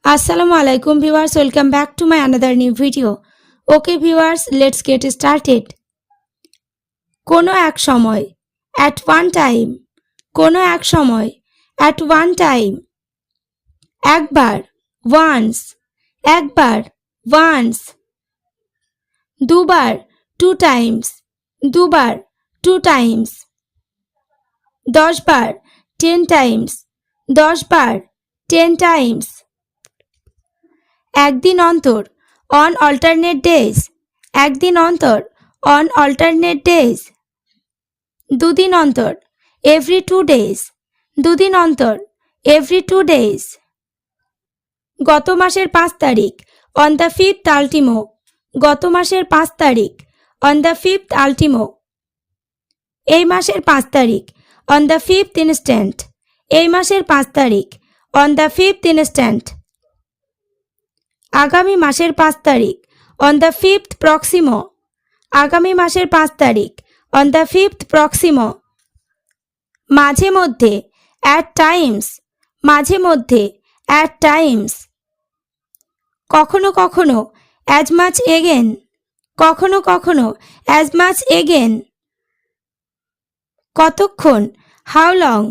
Assalamu alaikum viewers, welcome back to my another new video. Okay viewers, let's get started. কোনো এক সময়, at one time. কোনো এক সময়, at one time. একবার, once. একবার, once. দুবার, two times. দুবার, two times. 10 বার, 10 times. 10 বার, 10 times. একদিন অন্তর, on alternate days. একদিন অন্তর, on alternate days. দুদিন অন্তর, every 2 days. দুদিন অন্তর, every 2 days. গত মাসের 5 তারিখ, on the 5th ultimo. গত মাসের 5 তারিখ, on the 5th ultimo. এই মাসের 5 তারিখ, on the 5th instant. এই মাসের 5 তারিখ, on the 5th instant. আগামী মাসের 5 তারিখ, on the 5th proximo. আগামী মাসের 5 তারিখ, on the 5th proximo. মাঝে মধ্যে, at times. মাঝে মধ্যে, at times. কখনো কখনো, as much again. কখনো কখনো, as much again. কতক্ষণ, how long.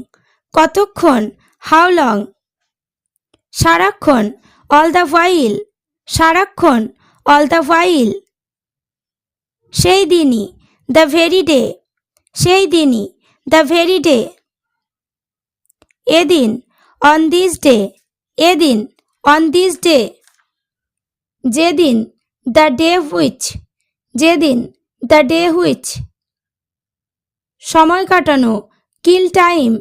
কতক্ষণ, how long. সারাক্ষণ, all the while. সারাক্ষণ, all the while. সেই দিনই, the very day. সেই দিনই, the very day. এদিন, on this day. এদিন, on this day. যেদিন, the day which. যেদিন, the day which. সময় কাটানো, kill time.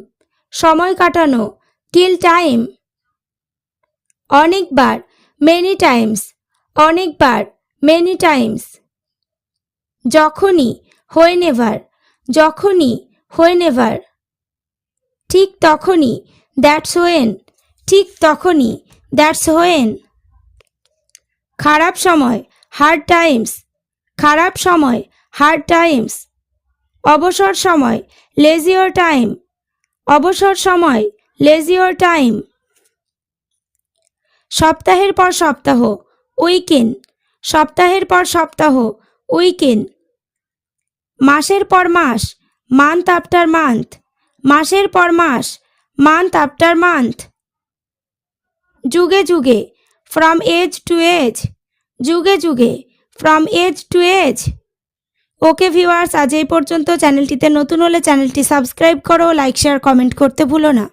সময় কাটানো, kill time. অনেকবার, many times. অনেকবার, many times. যখনই, whenever. যখনই, whenever. ঠিক তখনই, that's when. ঠিক তখনই, that's when. খারাপ সময়, hard times. খারাপ সময়, hard times. অবসর সময়, leisure time. অবসর সময়, leisure time. সপ্তাহের পর সপ্তাহ, weekend. সপ্তাহের পর সপ্তাহ, weekend. মাসের পর মাস, month after month. মাসের পর মাস, month after month. যুগে যুগে, from age to age. যুগে যুগে, from age to age. Okay viewers, আজ এই পর্যন্ত। চ্যানেলটিতে নতুন হলে চ্যানেলটি সাবস্ক্রাইব করো, লাইক শেয়ার কমেন্ট করতে ভুলো না।